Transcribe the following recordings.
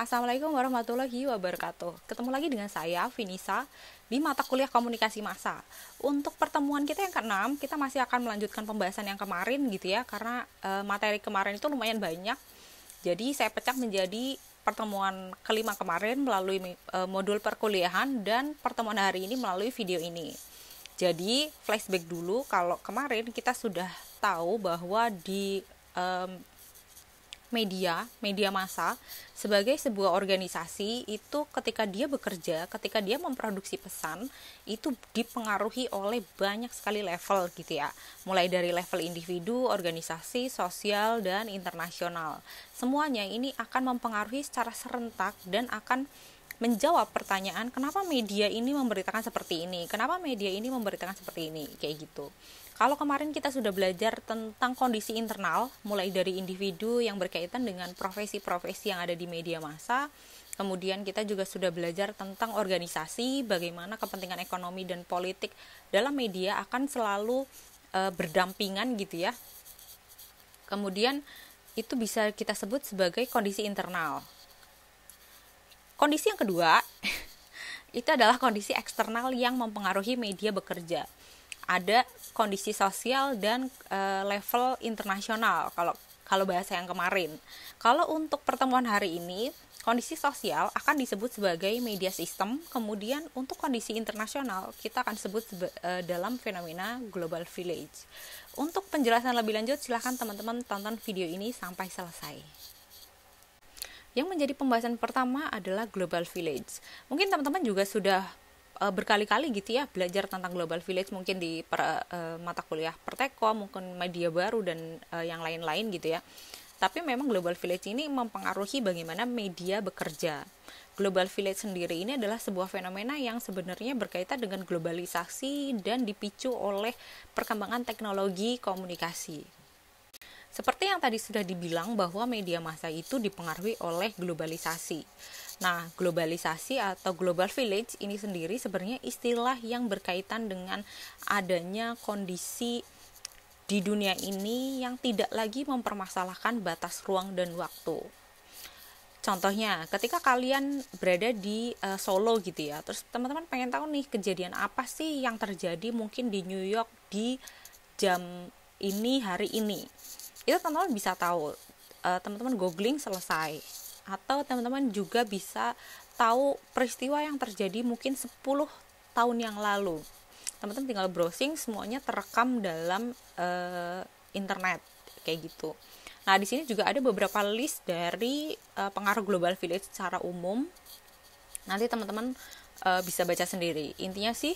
Assalamualaikum warahmatullahi wabarakatuh. Ketemu lagi dengan saya, Vinisa, di mata kuliah komunikasi massa. Untuk pertemuan kita yang ke-6, kita masih akan melanjutkan pembahasan yang kemarin gitu ya, karena materi kemarin itu lumayan banyak. Jadi saya pecah menjadi pertemuan kelima kemarin melalui modul perkuliahan dan pertemuan hari ini melalui video ini. Jadi flashback dulu, kalau kemarin kita sudah tahu bahwa di media massa sebagai sebuah organisasi itu ketika dia bekerja, ketika dia memproduksi pesan, itu dipengaruhi oleh banyak sekali level gitu ya. Mulai dari level individu, organisasi, sosial, dan internasional. Semuanya ini akan mempengaruhi secara serentak dan akan menjawab pertanyaan kenapa media ini memberitakan seperti ini, kenapa media ini memberitakan seperti ini, kayak gitu. Kalau kemarin kita sudah belajar tentang kondisi internal, mulai dari individu yang berkaitan dengan profesi-profesi yang ada di media massa, kemudian kita juga sudah belajar tentang organisasi, bagaimana kepentingan ekonomi dan politik dalam media akan selalu berdampingan gitu ya. Kemudian itu bisa kita sebut sebagai kondisi internal. Kondisi yang kedua, itu adalah kondisi eksternal yang mempengaruhi media bekerja. Ada kondisi sosial dan level internasional kalau bahasa yang kemarin. Kalau untuk pertemuan hari ini, kondisi sosial akan disebut sebagai media sistem, kemudian untuk kondisi internasional kita akan sebut dalam fenomena global village. Untuk penjelasan lebih lanjut silahkan teman-teman tonton video ini sampai selesai. Yang menjadi pembahasan pertama adalah global village. Mungkin teman-teman juga sudah berkali-kali gitu ya belajar tentang global village, mungkin di mata kuliah Pertekom, mungkin media baru dan yang lain-lain gitu ya. Tapi memang global village ini mempengaruhi bagaimana media bekerja. Global village sendiri ini adalah sebuah fenomena yang sebenarnya berkaitan dengan globalisasi dan dipicu oleh perkembangan teknologi komunikasi. Seperti yang tadi sudah dibilang bahwa media massa itu dipengaruhi oleh globalisasi. Nah, globalisasi atau global village ini sendiri sebenarnya istilah yang berkaitan dengan adanya kondisi di dunia ini yang tidak lagi mempermasalahkan batas ruang dan waktu. Contohnya, ketika kalian berada di Solo gitu ya, terus teman-teman pengen tahu nih kejadian apa sih yang terjadi mungkin di New York di jam ini hari ini. Itu teman-teman bisa tahu, teman-teman googling selesai, atau teman-teman juga bisa tahu peristiwa yang terjadi mungkin 10 tahun yang lalu. Teman-teman tinggal browsing, semuanya terekam dalam internet kayak gitu. Nah, di sini juga ada beberapa list dari pengaruh global village secara umum. Nanti teman-teman bisa baca sendiri. Intinya sih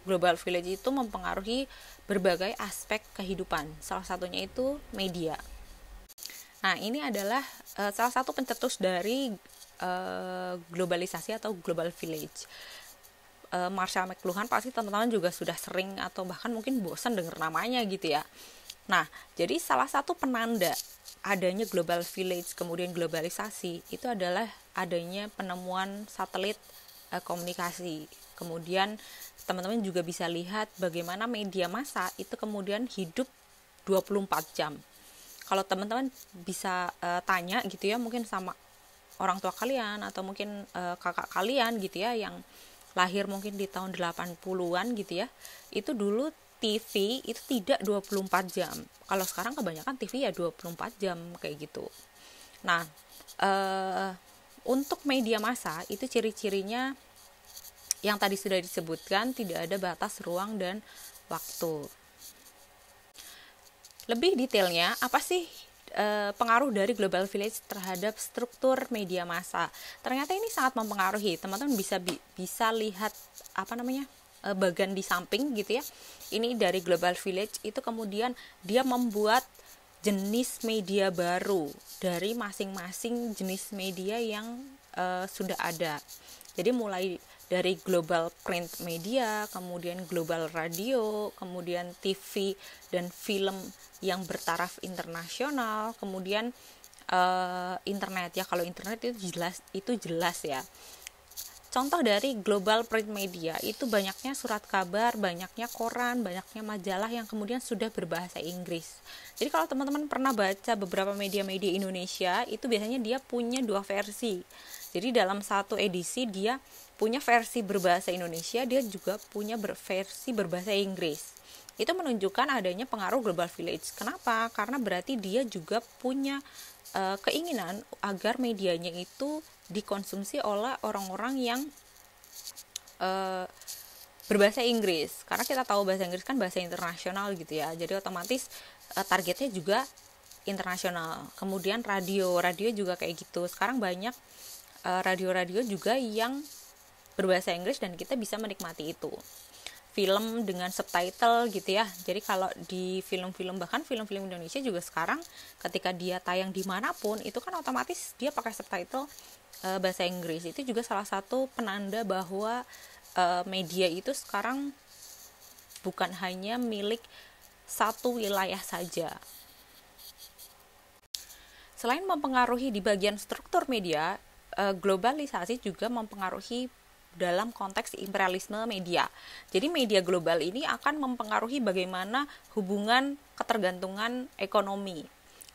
global village itu mempengaruhi berbagai aspek kehidupan. Salah satunya itu media. Nah, ini adalah salah satu pencetus dari globalisasi atau global village. Marshall McLuhan pasti teman-teman juga sudah sering atau bahkan mungkin bosan dengar namanya gitu ya. Nah, jadi salah satu penanda adanya global village kemudian globalisasi itu adalah adanya penemuan satelit komunikasi. Kemudian teman-teman juga bisa lihat bagaimana media massa itu kemudian hidup 24 jam. Kalau teman-teman bisa tanya gitu ya, mungkin sama orang tua kalian atau mungkin kakak kalian gitu ya yang lahir mungkin di tahun 80-an gitu ya. Itu dulu TV itu tidak 24 jam. Kalau sekarang kebanyakan TV ya 24 jam kayak gitu. Nah, untuk media massa itu ciri-cirinya yang tadi sudah disebutkan, tidak ada batas ruang dan waktu. Lebih detailnya, apa sih pengaruh dari global village terhadap struktur media massa? Ternyata ini sangat mempengaruhi. Teman-teman bisa lihat bagian di samping gitu ya. Ini dari global village itu kemudian dia membuat jenis media baru dari masing-masing jenis media yang sudah ada. Jadi mulai dari global print media, kemudian global radio, kemudian TV dan film yang bertaraf internasional, kemudian internet ya. Kalau internet itu jelas ya. Contoh dari global print media itu banyaknya surat kabar, banyaknya koran, banyaknya majalah yang kemudian sudah berbahasa Inggris. Jadi kalau teman-teman pernah baca beberapa media-media Indonesia, itu biasanya dia punya dua versi. Jadi dalam satu edisi dia punya versi berbahasa Indonesia, dia juga punya versi berbahasa Inggris. Itu menunjukkan adanya pengaruh global village. Kenapa? Karena berarti dia juga punya keinginan agar medianya itu dikonsumsi oleh orang-orang yang berbahasa Inggris, karena kita tahu bahasa Inggris kan bahasa internasional gitu ya, jadi otomatis targetnya juga internasional. Kemudian radio juga kayak gitu, sekarang banyak radio juga yang berbahasa Inggris dan kita bisa menikmati itu. Film dengan subtitle gitu ya, jadi kalau di film-film, bahkan film-film Indonesia juga sekarang ketika dia tayang dimanapun itu kan otomatis dia pakai subtitle bahasa Inggris. Itu juga salah satu penanda bahwa media itu sekarang bukan hanya milik satu wilayah saja. Selain mempengaruhi di bagian struktur media, globalisasi juga mempengaruhi dalam konteks imperialisme media. Jadi media global ini akan mempengaruhi bagaimana hubungan ketergantungan ekonomi.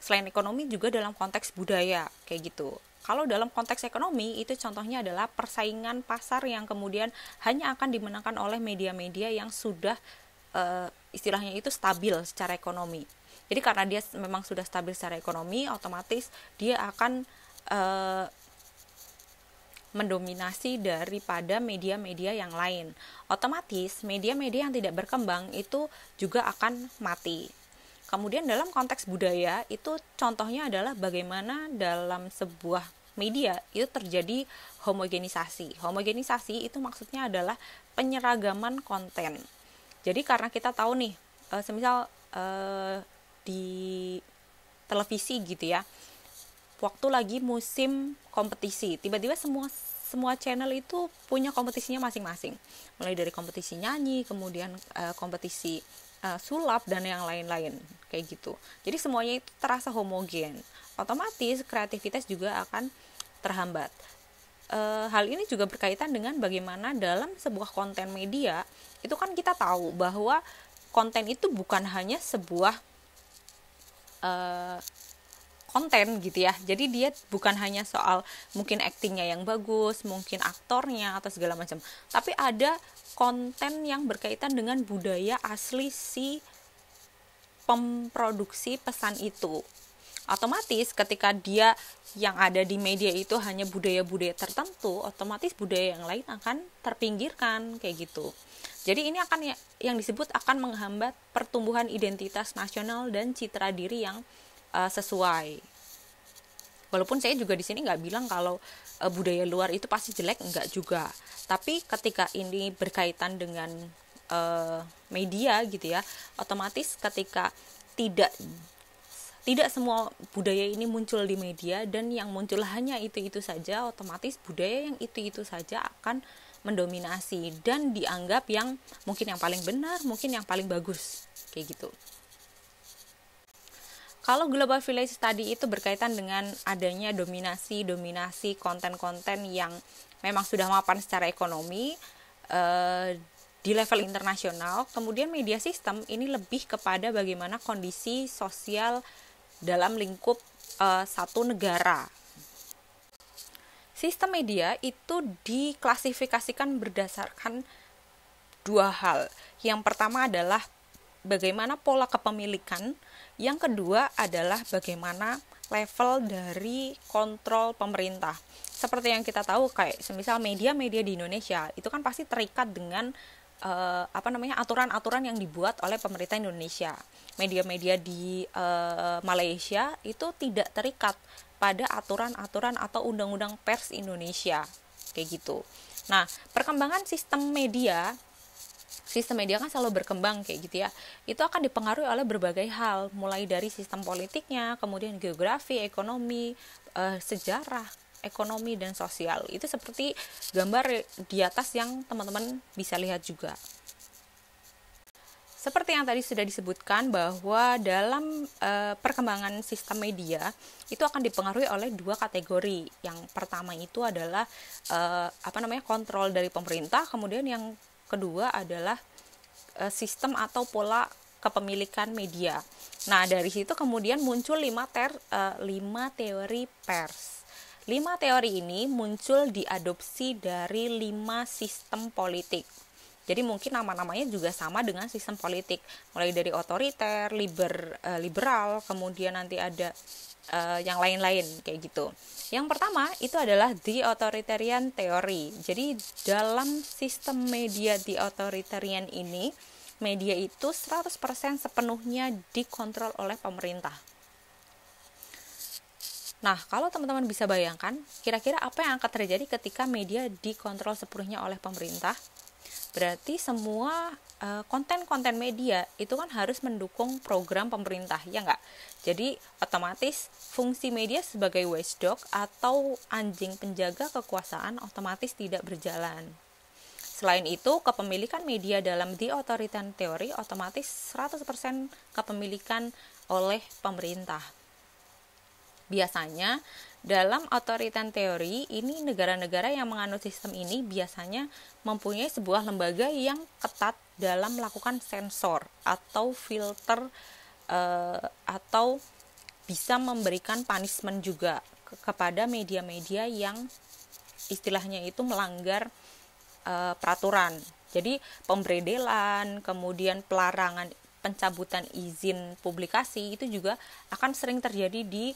Selain ekonomi juga dalam konteks budaya, kayak gitu. Kalau dalam konteks ekonomi, itu contohnya adalah persaingan pasar yang kemudian hanya akan dimenangkan oleh media-media yang sudah istilahnya itu stabil secara ekonomi. Jadi karena dia memang sudah stabil secara ekonomi, otomatis dia akan mendominasi daripada media-media yang lain. Otomatis media-media yang tidak berkembang itu juga akan mati. Kemudian dalam konteks budaya itu contohnya adalah bagaimana dalam sebuah media itu terjadi homogenisasi. Homogenisasi itu maksudnya adalah penyeragaman konten. Jadi karena kita tahu nih, semisal di televisi gitu ya, waktu lagi musim kompetisi, tiba-tiba semua channel itu punya kompetisinya masing-masing, mulai dari kompetisi nyanyi, kemudian kompetisi sulap dan yang lain-lain kayak gitu. Jadi semuanya itu terasa homogen, otomatis kreativitas juga akan terhambat. Hal ini juga berkaitan dengan bagaimana dalam sebuah konten media itu kan kita tahu bahwa konten itu bukan hanya sebuah konten gitu ya. Jadi dia bukan hanya soal mungkin aktingnya yang bagus, mungkin aktornya atau segala macam, tapi ada konten yang berkaitan dengan budaya asli si pemproduksi pesan itu. Otomatis ketika dia yang ada di media itu hanya budaya-budaya tertentu, otomatis budaya yang lain akan terpinggirkan kayak gitu. Jadi ini akan yang disebut akan menghambat pertumbuhan identitas nasional dan citra diri yang sesuai. Walaupun saya juga di sini nggak bilang kalau budaya luar itu pasti jelek, enggak juga. Tapi ketika ini berkaitan dengan media gitu ya, otomatis ketika tidak semua budaya ini muncul di media dan yang muncul hanya itu saja, otomatis budaya yang itu saja akan mendominasi dan dianggap yang mungkin yang paling benar, mungkin yang paling bagus kayak gitu. Kalau global village tadi itu berkaitan dengan adanya dominasi konten-konten yang memang sudah mapan secara ekonomi di level internasional. Kemudian media sistem ini lebih kepada bagaimana kondisi sosial dalam lingkup satu negara. Sistem media itu diklasifikasikan berdasarkan dua hal. Yang pertama adalah bagaimana pola kepemilikan, yang kedua adalah bagaimana level dari kontrol pemerintah. Seperti yang kita tahu kayak semisal media-media di Indonesia itu kan pasti terikat dengan aturan-aturan yang dibuat oleh pemerintah Indonesia. Media-media di Malaysia itu tidak terikat pada aturan-aturan atau undang-undang pers Indonesia kayak gitu. Nah, perkembangan sistem media kan selalu berkembang kayak gitu ya. Itu akan dipengaruhi oleh berbagai hal, mulai dari sistem politiknya, kemudian geografi, ekonomi, sejarah, ekonomi dan sosial. Itu seperti gambar di atas yang teman-teman bisa lihat juga. seperti yang tadi sudah disebutkan bahwa dalam perkembangan sistem media itu akan dipengaruhi oleh dua kategori. Yang pertama itu adalah kontrol dari pemerintah, kemudian yang kedua adalah sistem atau pola kepemilikan media. Nah, dari situ kemudian muncul 5 teori pers. 5 teori ini muncul diadopsi dari 5 sistem politik. Jadi mungkin nama-namanya juga sama dengan sistem politik, mulai dari otoriter, liberal, kemudian nanti ada yang lain-lain kayak gitu. Yang pertama itu adalah the authoritarian theory. Jadi dalam sistem media the authoritarian ini, media itu 100% sepenuhnya dikontrol oleh pemerintah. Nah, kalau teman-teman bisa bayangkan, kira-kira apa yang akan terjadi ketika media dikontrol sepenuhnya oleh pemerintah? Berarti semua konten-konten media itu kan harus mendukung program pemerintah, ya nggak? Jadi otomatis fungsi media sebagai watchdog atau anjing penjaga kekuasaan otomatis tidak berjalan. Selain itu, kepemilikan media dalam the authoritarian theory otomatis 100% kepemilikan oleh pemerintah. Biasanya dalam authoritarian teori ini, negara-negara yang menganut sistem ini biasanya mempunyai sebuah lembaga yang ketat dalam melakukan sensor atau filter atau bisa memberikan punishment juga kepada media-media yang istilahnya itu melanggar peraturan. Jadi pemberedelan, kemudian pelarangan, pencabutan izin publikasi itu juga akan sering terjadi di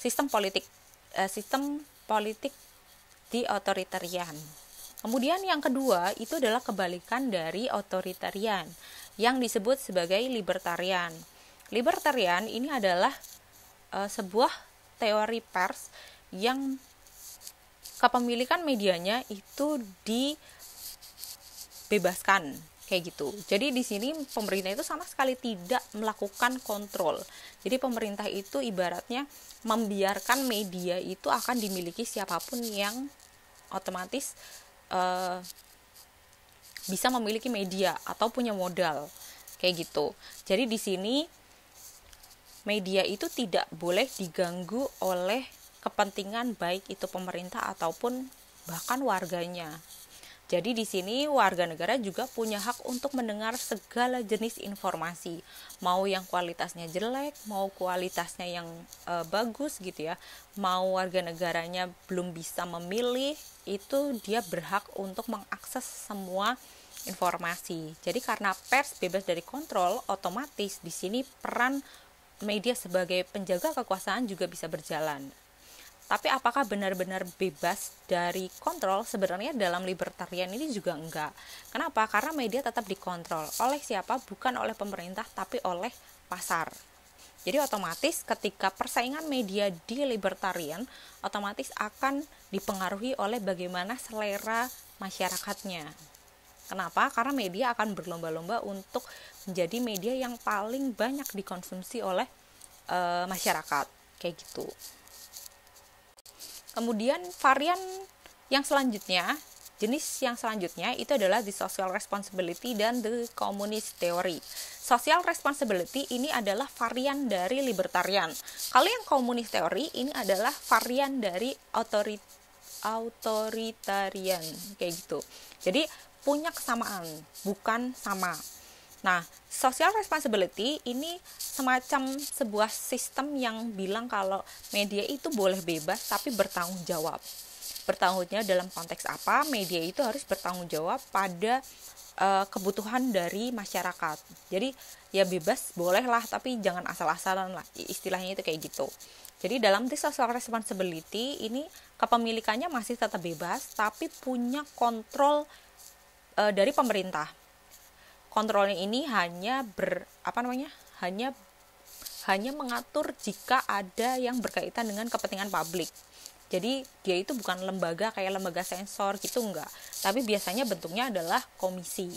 sistem politik di otoritarian. Kemudian yang kedua itu adalah kebalikan dari otoritarian yang disebut sebagai libertarian. Libertarian ini adalah sebuah teori pers yang kepemilikan medianya itu dibebaskan kayak gitu. Jadi di sini pemerintah itu sama sekali tidak melakukan kontrol. Jadi pemerintah itu ibaratnya membiarkan media itu akan dimiliki siapapun yang otomatis bisa memiliki media atau punya modal kayak gitu. Jadi di sini media itu tidak boleh diganggu oleh kepentingan baik itu pemerintah ataupun bahkan warganya. Jadi di sini warga negara juga punya hak untuk mendengar segala jenis informasi, mau yang kualitasnya jelek, mau kualitasnya yang bagus gitu ya. Mau warga negaranya belum bisa memilih, itu dia berhak untuk mengakses semua informasi. Jadi karena pers bebas dari kontrol, otomatis di sini peran media sebagai penjaga kekuasaan juga bisa berjalan. Tapi apakah benar-benar bebas dari kontrol? Sebenarnya dalam libertarian ini juga enggak. Kenapa? Karena media tetap dikontrol oleh siapa? Bukan oleh pemerintah, tapi oleh pasar. Jadi otomatis ketika persaingan media di libertarian, otomatis akan dipengaruhi oleh bagaimana selera masyarakatnya. Kenapa? Karena media akan berlomba-lomba untuk menjadi media yang paling banyak dikonsumsi oleh masyarakat. Kayak gitu. Kemudian varian yang selanjutnya, jenis yang selanjutnya itu adalah the social responsibility dan the communist theory. Social responsibility ini adalah varian dari libertarian. Kalau yang communist theory ini adalah varian dari authoritarian kayak gitu. Jadi punya kesamaan, bukan sama. Nah, social responsibility ini semacam sebuah sistem yang bilang kalau media itu boleh bebas tapi bertanggung jawab. Bertanggung jawab dalam konteks apa? Media itu harus bertanggung jawab pada kebutuhan dari masyarakat. Jadi ya bebas bolehlah tapi jangan asal-asalan lah. Istilahnya itu kayak gitu. Jadi dalam social responsibility ini kepemilikannya masih tetap bebas tapi punya kontrol dari pemerintah. Kontrolnya ini hanya hanya mengatur jika ada yang berkaitan dengan kepentingan publik. Jadi dia itu bukan lembaga kayak lembaga sensor gitu, enggak. Tapi biasanya bentuknya adalah komisi.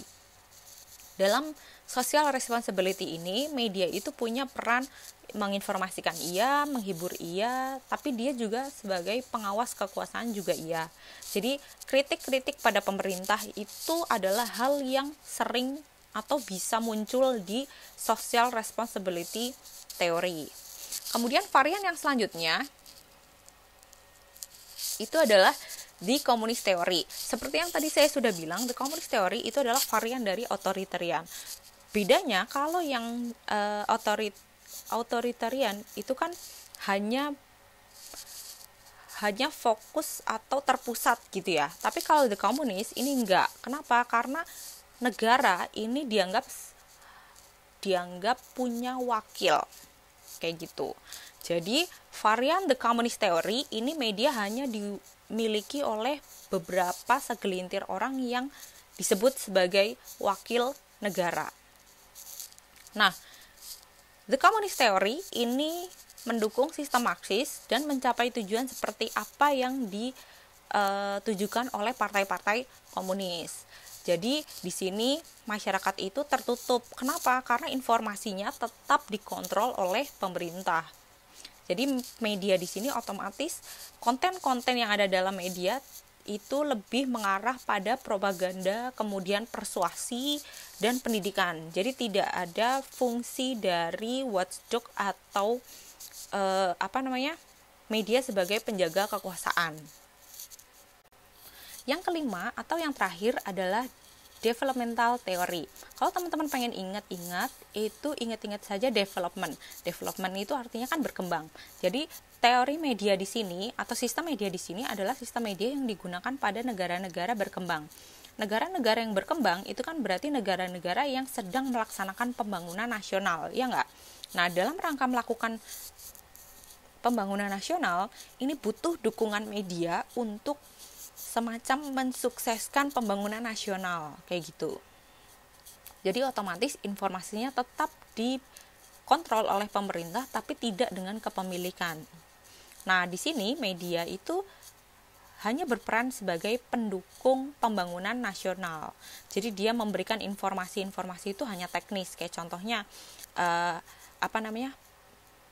Dalam social responsibility ini, media itu punya peran menginformasikan iya, menghibur iya, tapi dia juga sebagai pengawas kekuasaan juga iya. Jadi kritik-kritik pada pemerintah itu adalah hal yang sering atau bisa muncul di social responsibility theory. Kemudian varian yang selanjutnya itu adalah the communist theory. Seperti yang tadi saya sudah bilang, the communist theory itu adalah varian dari authoritarian. Bedanya kalau yang authoritarian itu kan hanya fokus atau terpusat gitu ya. Tapi kalau the communist ini enggak. Kenapa? Karena negara ini dianggap punya wakil kayak gitu. Jadi varian the communist theory ini media hanya dimiliki oleh beberapa segelintir orang yang disebut sebagai wakil negara. Nah, the communist theory ini mendukung sistem Marxis dan mencapai tujuan seperti apa yang ditujukan oleh partai-partai komunis. Jadi di sini masyarakat itu tertutup. Kenapa? Karena informasinya tetap dikontrol oleh pemerintah. Jadi media di sini otomatis konten-konten yang ada dalam media itu lebih mengarah pada propaganda, kemudian persuasi dan pendidikan. Jadi tidak ada fungsi dari watchdog atau media sebagai penjaga kekuasaan. Yang kelima atau yang terakhir adalah developmental theory. Kalau teman-teman pengen ingat-ingat saja development. Development itu artinya kan berkembang. Jadi teori media di sini atau sistem media di sini adalah sistem media yang digunakan pada negara-negara berkembang. Negara-negara yang berkembang itu kan berarti negara-negara yang sedang melaksanakan pembangunan nasional, ya enggak? Nah, dalam rangka melakukan pembangunan nasional, ini butuh dukungan media untuk semacam mensukseskan pembangunan nasional, kayak gitu. Jadi otomatis informasinya tetap dikontrol oleh pemerintah, tapi tidak dengan kepemilikan. Nah, di sini media itu hanya berperan sebagai pendukung pembangunan nasional. Jadi dia memberikan informasi-informasi itu hanya teknis, kayak contohnya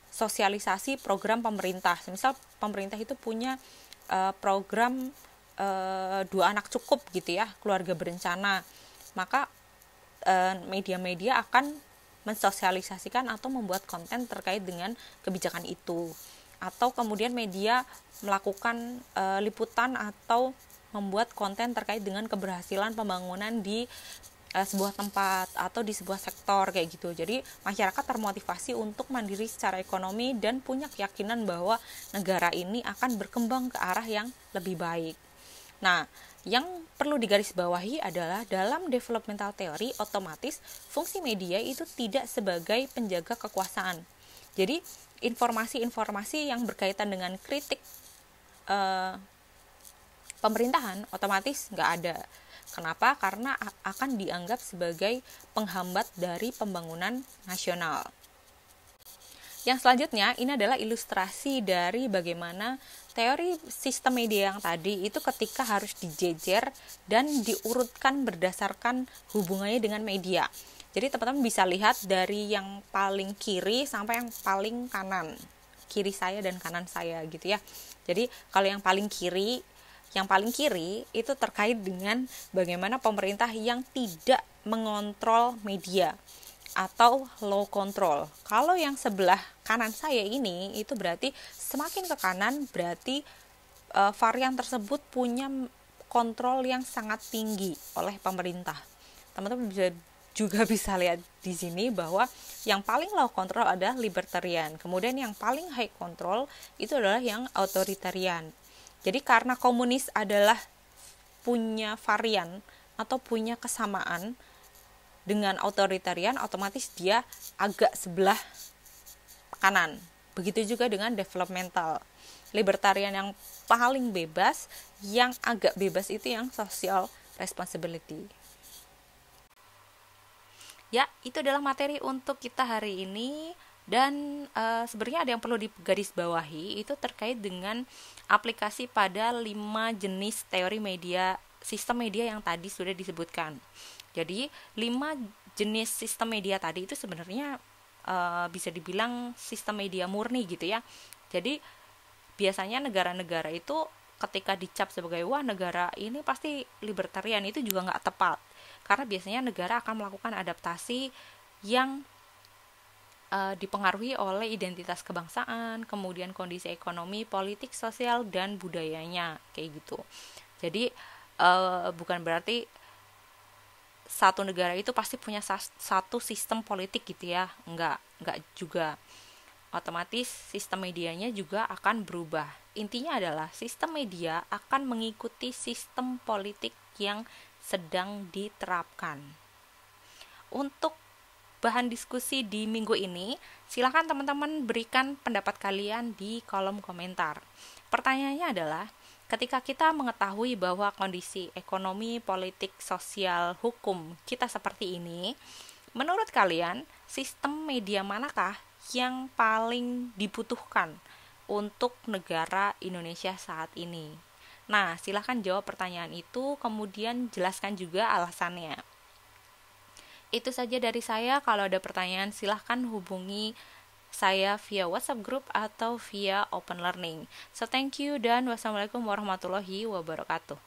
sosialisasi program pemerintah. Misal pemerintah itu punya program 2 anak cukup gitu ya, keluarga berencana. Maka media-media akan mensosialisasikan atau membuat konten terkait dengan kebijakan itu. Atau kemudian media melakukan liputan atau membuat konten terkait dengan keberhasilan pembangunan di sebuah tempat atau di sebuah sektor kayak gitu. Jadi masyarakat termotivasi untuk mandiri secara ekonomi dan punya keyakinan bahwa negara ini akan berkembang ke arah yang lebih baik. Nah, yang perlu digarisbawahi adalah dalam developmental theory otomatis fungsi media itu tidak sebagai penjaga kekuasaan. Jadi informasi-informasi yang berkaitan dengan kritik pemerintahan otomatis nggak ada. Kenapa? Karena akan dianggap sebagai penghambat dari pembangunan nasional. Yang selanjutnya, ini adalah ilustrasi dari bagaimana teori sistem media yang tadi itu ketika harus dijejer dan diurutkan berdasarkan hubungannya dengan media. Jadi teman-teman bisa lihat dari yang paling kiri sampai yang paling kanan. Kiri saya dan kanan saya gitu ya. Jadi kalau yang paling kiri itu terkait dengan bagaimana pemerintah yang tidak mengontrol media atau low control. Kalau yang sebelah kanan saya ini itu berarti semakin ke kanan berarti varian tersebut punya kontrol yang sangat tinggi oleh pemerintah. Teman-teman juga bisa lihat di sini bahwa yang paling low control adalah libertarian. Kemudian yang paling high control itu adalah yang authoritarian. Jadi karena komunis adalah punya varian atau punya kesamaan dengan authoritarian, otomatis dia agak sebelah kanan. Begitu juga dengan developmental. Libertarian yang paling bebas, yang agak bebas itu yang social responsibility. Ya, itu adalah materi untuk kita hari ini. Dan sebenarnya ada yang perlu digarisbawahi itu terkait dengan aplikasi pada 5 jenis teori media, sistem media yang tadi sudah disebutkan. Jadi 5 jenis sistem media tadi itu sebenarnya bisa dibilang sistem media murni gitu ya. Jadi biasanya negara-negara itu ketika dicap sebagai wah negara ini pasti libertarian, itu juga nggak tepat. karena biasanya negara akan melakukan adaptasi yang dipengaruhi oleh identitas kebangsaan, kemudian kondisi ekonomi, politik, sosial, dan budayanya, kayak gitu. Jadi bukan berarti satu negara itu pasti punya satu sistem politik gitu ya, enggak juga. Otomatis sistem medianya juga akan berubah. Intinya adalah sistem media akan mengikuti sistem politik yang sedang diterapkan. Untuk bahan diskusi di minggu ini, silakan teman-teman berikan pendapat kalian di kolom komentar. Pertanyaannya adalah, ketika kita mengetahui bahwa kondisi ekonomi, politik, sosial, hukum kita seperti ini, menurut kalian sistem media manakah yang paling dibutuhkan untuk negara Indonesia saat ini? Nah, silakan jawab pertanyaan itu, kemudian jelaskan juga alasannya. Itu saja dari saya. Kalau ada pertanyaan silahkan hubungi saya via WhatsApp group atau via Open Learning. So thank you dan wassalamualaikum warahmatullahi wabarakatuh.